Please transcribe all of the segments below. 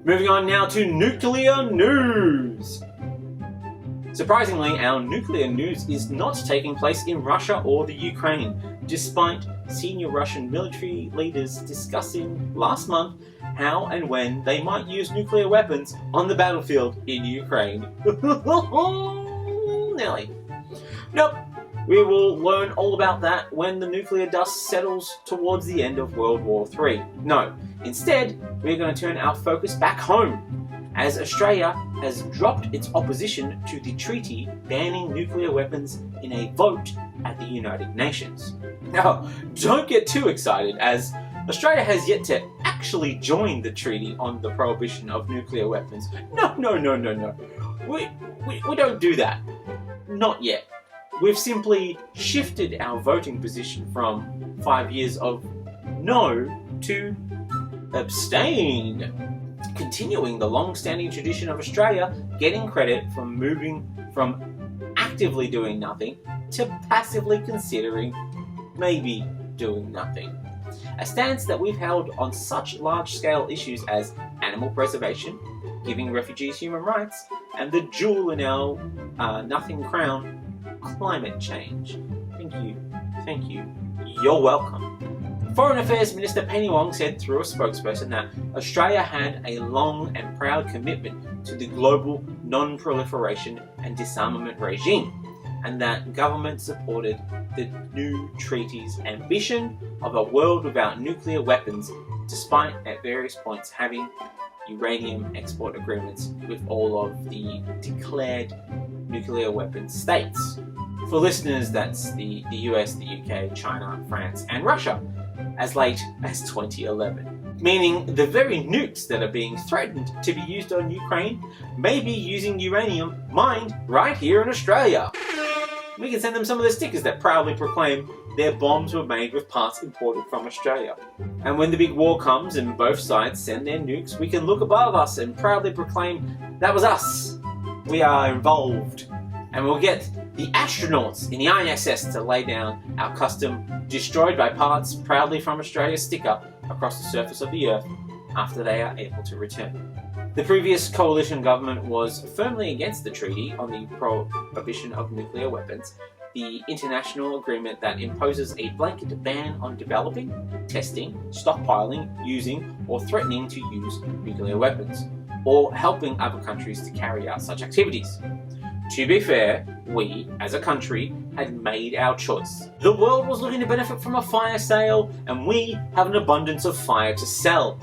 Moving on now to nuclear news. Surprisingly, our nuclear news is not taking place in Russia or the Ukraine, despite senior Russian military leaders discussing last month how and when they might use nuclear weapons on the battlefield in Ukraine. Nelly. Nope. We will learn all about that when the nuclear dust settles towards the end of World War III. No, instead, we're going to turn our focus back home, as Australia has dropped its opposition to the treaty banning nuclear weapons in a vote at the United Nations. Now, don't get too excited, as Australia has yet to actually join the treaty on the prohibition of nuclear weapons. No. We don't do that. Not yet. We've simply shifted our voting position from 5 years of no to abstain, continuing the long-standing tradition of Australia getting credit from moving from actively doing nothing to passively considering maybe doing nothing. A stance that we've held on such large-scale issues as animal preservation, giving refugees human rights, and the jewel in our nothing crown, climate change. Thank you. You're welcome. Foreign Affairs Minister Penny Wong said through a spokesperson that Australia had a long and proud commitment to the global non-proliferation and disarmament regime, and that government supported the new treaty's ambition of a world without nuclear weapons, despite at various points having uranium export agreements with all of the declared nuclear weapons states. For listeners, that's the US, the UK, China, France, and Russia, as late as 2011. Meaning the very nukes that are being threatened to be used on Ukraine may be using uranium mined right here in Australia. We can send them some of the stickers that proudly proclaim their bombs were made with parts imported from Australia. And when the big war comes and both sides send their nukes, we can look above us and proudly proclaim, that was us. We are involved. And we'll get the astronauts in the ISS to lay down our custom destroyed by parts proudly from Australia sticker across the surface of the Earth after they are able to return. The previous coalition government was firmly against the treaty on the prohibition of nuclear weapons, the international agreement that imposes a blanket ban on developing, testing, stockpiling, using, or threatening to use nuclear weapons, or helping other countries to carry out such activities. To be fair, we, as a country, had made our choice. The world was looking to benefit from a fire sale, and we have an abundance of fire to sell.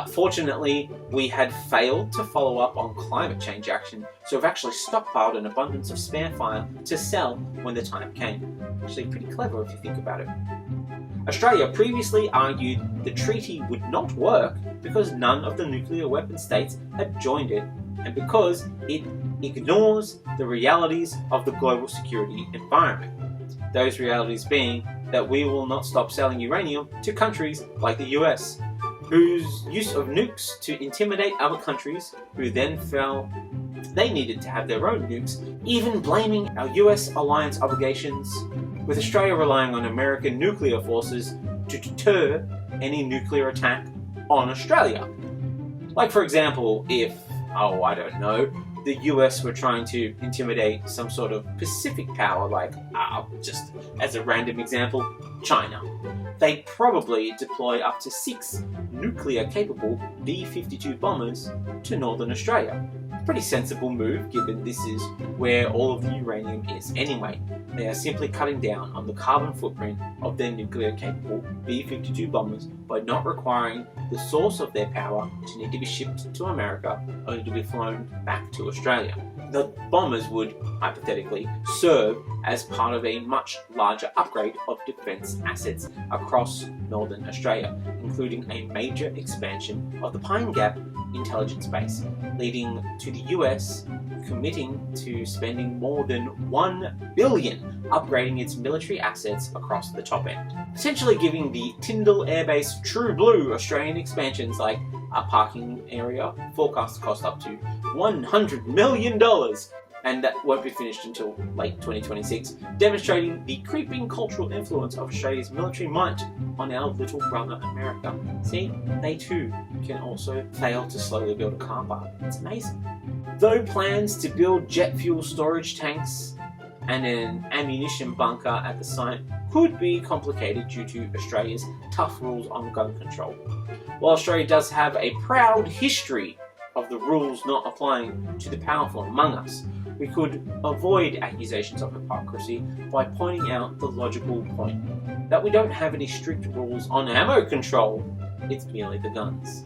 Fortunately, we had failed to follow up on climate change action, so we've actually stockpiled an abundance of spare fire to sell when the time came. Actually pretty clever if you think about it. Australia previously argued the treaty would not work because none of the nuclear weapon states had joined it, and because it ignores the realities of the global security environment. Those realities being that we will not stop selling uranium to countries like the US, whose use of nukes to intimidate other countries, who then felt they needed to have their own nukes, even blaming our US alliance obligations, with Australia relying on American nuclear forces to deter any nuclear attack on Australia. Like, for example, if, the US were trying to intimidate some sort of Pacific power, like, just as a random example, China. They'd probably deploy up to 6 nuclear-capable B-52 bombers to northern Australia. Pretty sensible move, given this is where all of the uranium is anyway. They are simply cutting down on the carbon footprint of their nuclear-capable B-52 bombers by not requiring the source of their power to need to be shipped to America, only to be flown back to Australia. The bombers would, hypothetically, serve as part of a much larger upgrade of defence assets across northern Australia, including a major expansion of the Pine Gap intelligence base, leading to the US committing to spending more than $1 billion upgrading its military assets across the top end, essentially giving the Tyndall Air Base true blue Australian expansions like a parking area forecast to cost up to $100 million. and that won't be finished until late 2026, demonstrating the creeping cultural influence of Australia's military might on our little brother America. See, they too can also fail to slowly build a car park. It's amazing. Though plans to build jet fuel storage tanks and an ammunition bunker at the site could be complicated due to Australia's tough rules on gun control. While Australia does have a proud history of the rules not applying to the powerful among us, we could avoid accusations of hypocrisy by pointing out the logical point that we don't have any strict rules on ammo control, it's merely the guns.